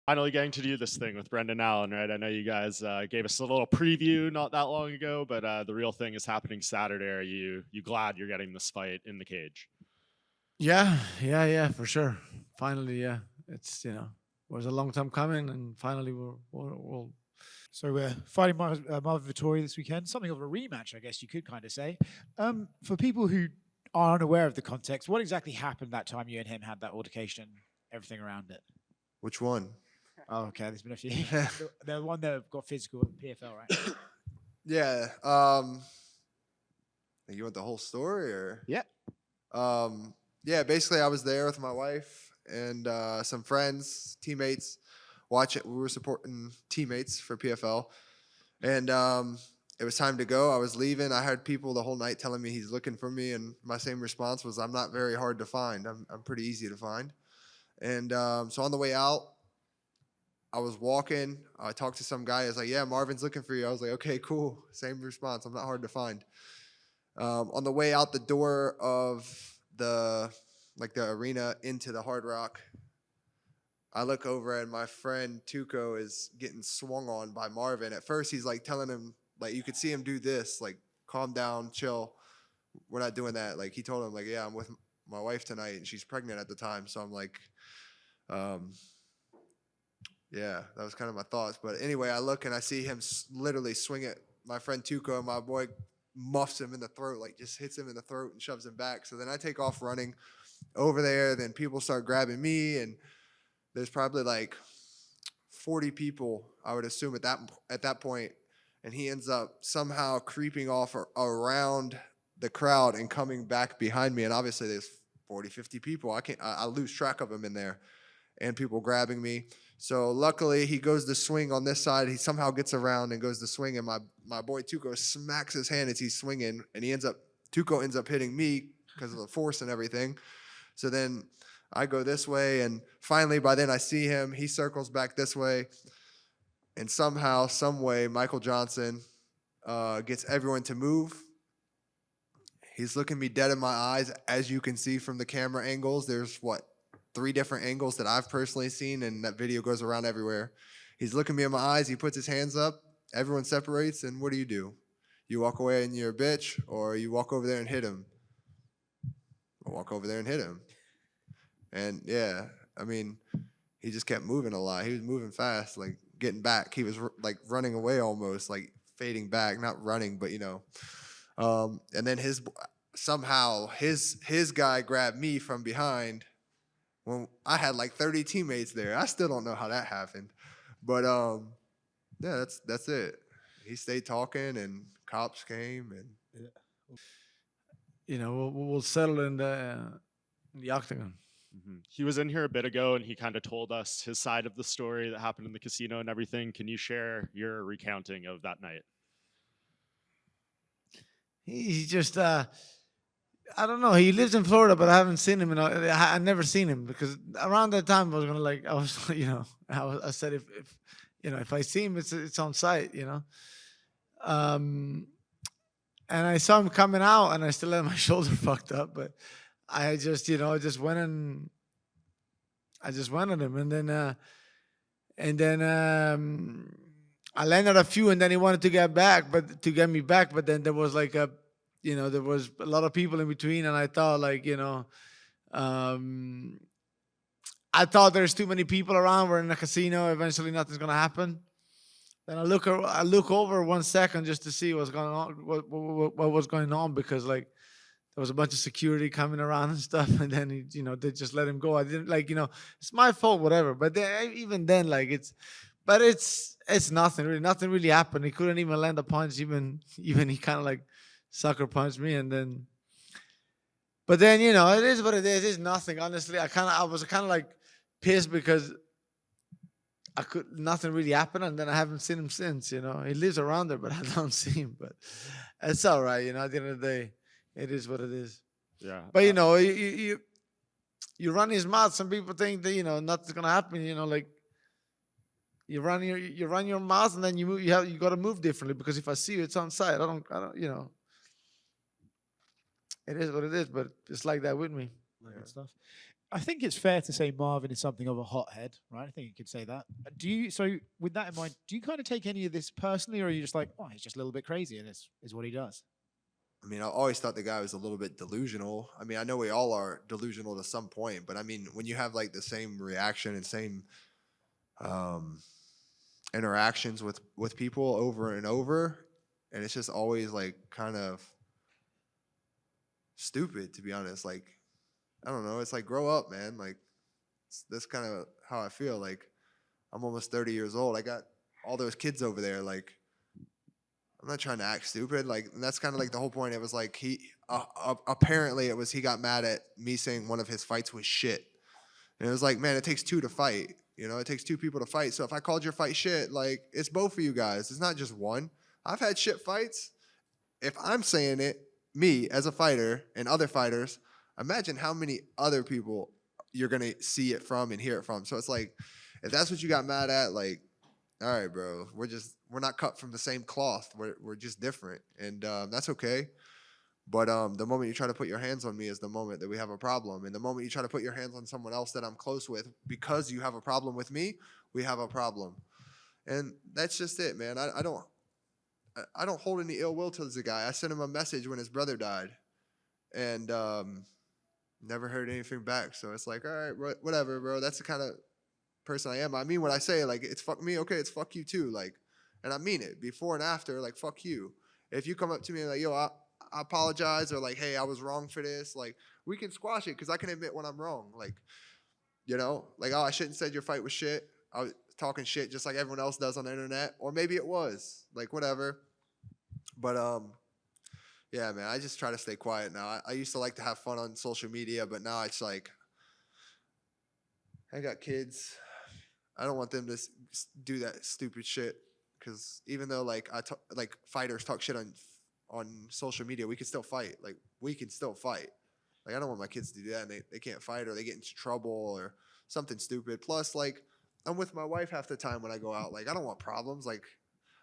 Finally getting to do this thing with Brendan Allen, right? I know you guys gave us a little preview not that long ago, but the real thing is happening Saturday. Are you glad you're getting this fight in the cage? Yeah, for sure. Finally, yeah, it's was a long time coming, and finally we'll So we're fighting Marvin Vettori this weekend, something of a rematch, I guess you could kind of say. For people who are unaware of the context, what exactly happened that time you and him had that altercation, everything around it? Which one? Oh, okay, there's been a few. The one that got physical in PFL, right? Yeah. You want the whole story or? Yeah. Yeah, basically I was there with my wife and some friends, teammates. Watch it. We were supporting teammates for PFL, and it was time to go. I was leaving. I had people the whole night telling me he's looking for me, and my same response was, "I'm not very hard to find. I'm pretty easy to find." And so on the way out, I was walking. I talked to some guy. I was like, "Yeah, Marvin's looking for you." I was like, "Okay, cool." Same response. I'm not hard to find. On the way out the door of the arena into the Hard Rock, I look over and my friend Tuco is getting swung on by Marvin. At first, he's like telling him, like, you could see him do this, like, calm down, chill. We're not doing that. Like, he told him, like, yeah, I'm with my wife tonight, and she's pregnant at the time. So I'm like, yeah, that was kind of my thoughts. But anyway, I look and I see him literally swing at my friend Tuco, and my boy muffs him in the throat, like just hits him in the throat and shoves him back. So then I take off running over there. Then people start grabbing me, and there's probably like 40 people, I would assume, at that point, and he ends up somehow creeping off around the crowd and coming back behind me. And obviously, there's 40, 50 people. I lose track of him in there, and people grabbing me. So luckily, he goes to swing on this side. He somehow gets around and goes to swing, and my boy Tuco smacks his hand as he's swinging, and Tuco ends up hitting me because of the force and everything. So then I go this way, and finally, by then I see him. He circles back this way, and somehow, some way, Michael Johnson gets everyone to move. He's looking me dead in my eyes, as you can see from the camera angles. There's 3 different angles that I've personally seen, and that video goes around everywhere. He's looking me in my eyes. He puts his hands up. Everyone separates, and what do? You walk away and you're a bitch, or you walk over there and hit him. I walk over there and hit him. And yeah, I mean, he just kept moving a lot. He was moving fast, like getting back. He was like running away almost, like fading back, not running, but and then somehow his guy grabbed me from behind when I had like 30 teammates there. I still don't know how that happened, but yeah, that's it. He stayed talking, and cops came, and we'll settle in the octagon. He was in here a bit ago, and he kind of told us his side of the story that happened in the casino and everything. Can you share your recounting of that night? He's just I don't know. He lives in Florida, but I haven't seen him, and I never seen him because around that time I was gonna I was I said if I see him, it's on site, and I saw him coming out, and I still had my shoulder fucked up, but I just I just went at him, and then I landed a few, and then he wanted to get me back, but then there was there was a lot of people in between, and I thought I thought there's too many people around. We're in a casino. Eventually, nothing's gonna happen. Then I look over 1 second just to see what's going on, what was going on, because there was a bunch of security coming around and stuff, and then they just let him go. I didn't it's my fault, whatever. But then, even then, it's nothing really. Nothing really happened. He couldn't even land a punch. Even he kind of sucker punched me, and then. But then it is what it is. It's nothing. Honestly, I was kind of pissed because nothing really happened, and then I haven't seen him since. He lives around there, but I don't see him. But it's all right. At the end of the day, it is what it is. Yeah. But you run his mouth. Some people think that nothing's gonna happen. You run your mouth, and then you move. You got to move differently, because if I see you, it's on site. I don't. It is what it is. But it's like that with me. Good stuff. I think it's fair to say Marvin is something of a hothead, right? I think you could say that. So with that in mind, do you kind of take any of this personally, or are you just like, oh, he's just a little bit crazy and this is what he does? I mean, I always thought the guy was a little bit delusional. I mean, I know we all are delusional to some point, but I mean, when you have like the same reaction and same um, interactions with people over and over, and it's just always like kind of stupid, to be honest. Like, I don't know. It's like, grow up, man. Like, that's kind of how I feel. Like, I'm almost 30 years old. I got all those kids over there. Like, I'm not trying to act stupid. Like, and that's kind of like the whole point. It was like apparently it was he got mad at me saying one of his fights was shit, and it was like, man, it takes two to fight. You know, it takes two people to fight. So if I called your fight shit, like, it's both of you guys. It's not just one. I've had shit fights. If I'm saying it, me as a fighter and other fighters, imagine how many other people you're gonna see it from and hear it from. So it's like, if that's what you got mad at, like, all right, bro, we're not cut from the same cloth. We're just different, and that's okay. But the moment you try to put your hands on me is the moment that we have a problem. And the moment you try to put your hands on someone else that I'm close with because you have a problem with me, we have a problem. And that's just it, man. I don't hold any ill will towards the guy. I sent him a message when his brother died, and never heard anything back. So it's like, all right, whatever, bro. That's the kind of person I am. I mean what I say. Like, it's fuck me, okay, it's fuck you too. Like, and I mean it. Before and after, like, fuck you. If you come up to me and like, yo, I apologize, or like, hey, I was wrong for this, like, we can squash it because I can admit when I'm wrong. Like, you know, like, oh, I shouldn't have said your fight was shit. I was talking shit just like everyone else does on the internet, or maybe it was, like, whatever. But yeah, man, I just try to stay quiet now. I used to like to have fun on social media, but now it's like, I got kids. I don't want them to do that stupid shit, because even though like like fighters talk shit on social media, we can still fight. Like, we can still fight. Like, I don't want my kids to do that, and they can't fight, or they get into trouble or something stupid. Plus, like, I'm with my wife half the time when I go out. Like, I don't want problems. Like,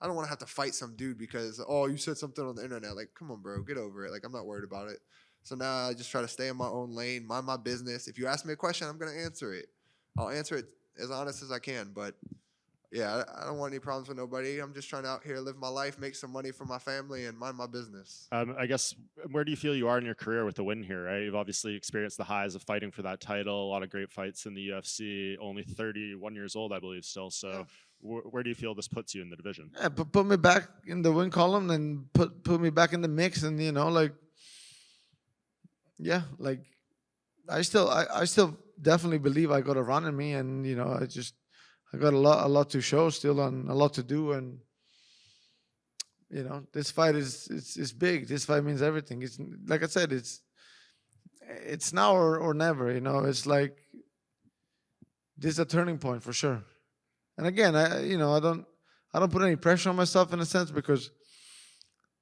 I don't want to have to fight some dude because, oh, you said something on the internet. Like, come on, bro, get over it. Like, I'm not worried about it. So now I just try to stay in my own lane, mind my business. If you ask me a question, I'm going to answer it. I'll answer it as honest as I can. But yeah, I don't want any problems with nobody. I'm just trying to out here live my life, make some money for my family, and mind my business. I guess, where do you feel you are in your career with the win here, right? You've obviously experienced the highs of fighting for that title, a lot of great fights in the UFC, only 31 years old, I believe, still. So where do you feel this puts you in the division? Yeah, put me back in the win column and put me back in the mix, and you know, like, yeah, like, I still definitely believe I got a run in me, and you know, I got a lot to show still, and a lot to do, and you know, this fight is big. This fight means everything. It's like I said, it's now or never. You know, it's like, this is a turning point for sure. And again, I don't put any pressure on myself in a sense, because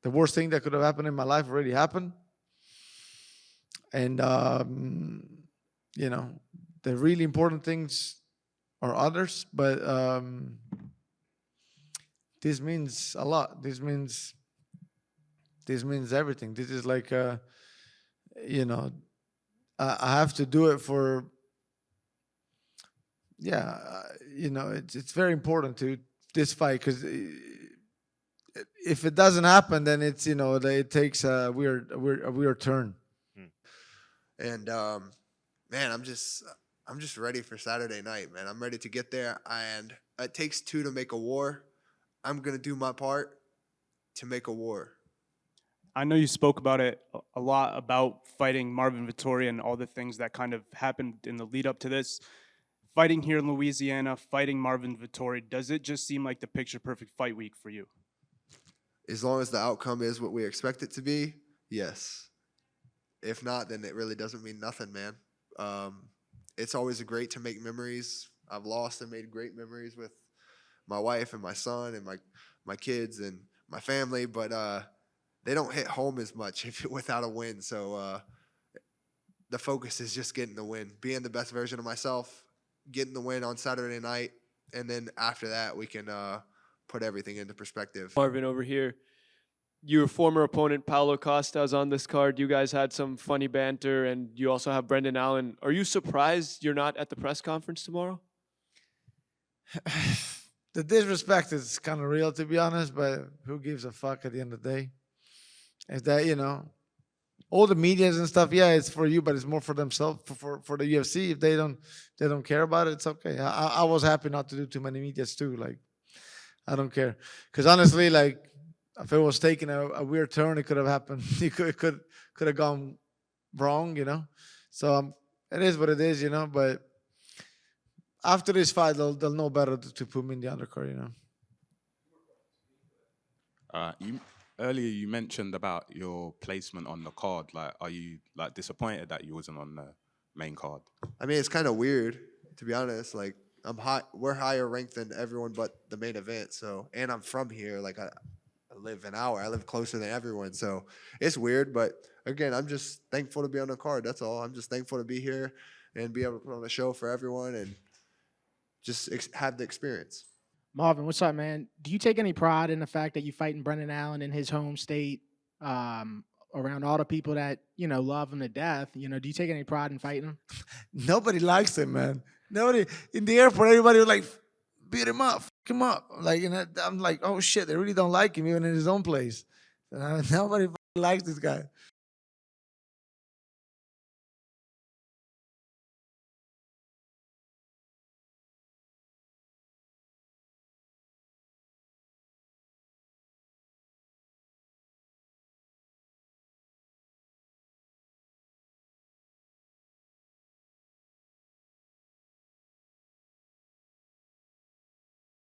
the worst thing that could have happened in my life already happened. And you know, the really important things are others, but this means a lot. This means everything. This is like, you know, I have to do it for. Yeah, you know, it's very important to this fight, because if it doesn't happen, then it's, you know, it takes a weird turn. And man, I'm just ready for Saturday night, man. I'm ready to get there, and it takes two to make a war. I'm gonna do my part to make a war. I know you spoke about it a lot, about fighting Marvin Vettori and all the things that kind of happened in the lead up to this. Fighting here in Louisiana, fighting Marvin Vettori, does it just seem like the picture perfect fight week for you? As long as the outcome is what we expect it to be, yes. If not, then it really doesn't mean nothing, man. It's always great to make memories. I've lost and made great memories with my wife and my son and my kids and my family, but they don't hit home as much without a win. So the focus is just getting the win, being the best version of myself, getting the win on Saturday night, and then after that we can put everything into perspective. Marvin over here. your former opponent Paulo Costa is on this card. You guys had some funny banter, and you also have Brendan Allen. Are you surprised you're not at the press conference tomorrow? The disrespect is kind of real, to be honest, but who gives a fuck at the end of the day? Is that, all the medias and stuff, yeah, it's for you, but it's more for themselves, for the UFC. If they don't care about it, it's okay. I was happy not to do too many medias too. Like, I don't care. Because honestly, like, if it was taking a weird turn, it could have happened. It could have gone wrong, So it is what it is, But after this fight, they'll know better to put me in the undercard, Earlier you mentioned about your placement on the card. Like, are you like disappointed that you wasn't on the main card? I mean, it's kind of weird, to be honest. Like, we're higher ranked than everyone but the main event. So, and I'm from here. Like, I live an hour. I live closer than everyone. So it's weird. But again, I'm just thankful to be on the card. That's all. I'm just thankful to be here and be able to put on a show for everyone and just have the experience. Marvin, what's up, man? Do you take any pride in the fact that you fighting Brendan Allen in his home state, around all the people that, love him to death? Do you take any pride in fighting him? Nobody likes him, man. Nobody in the airport. Everybody was like, beat him up, fuck him up. Like, I'm like, oh shit, they really don't like him even in his own place. Nobody likes this guy.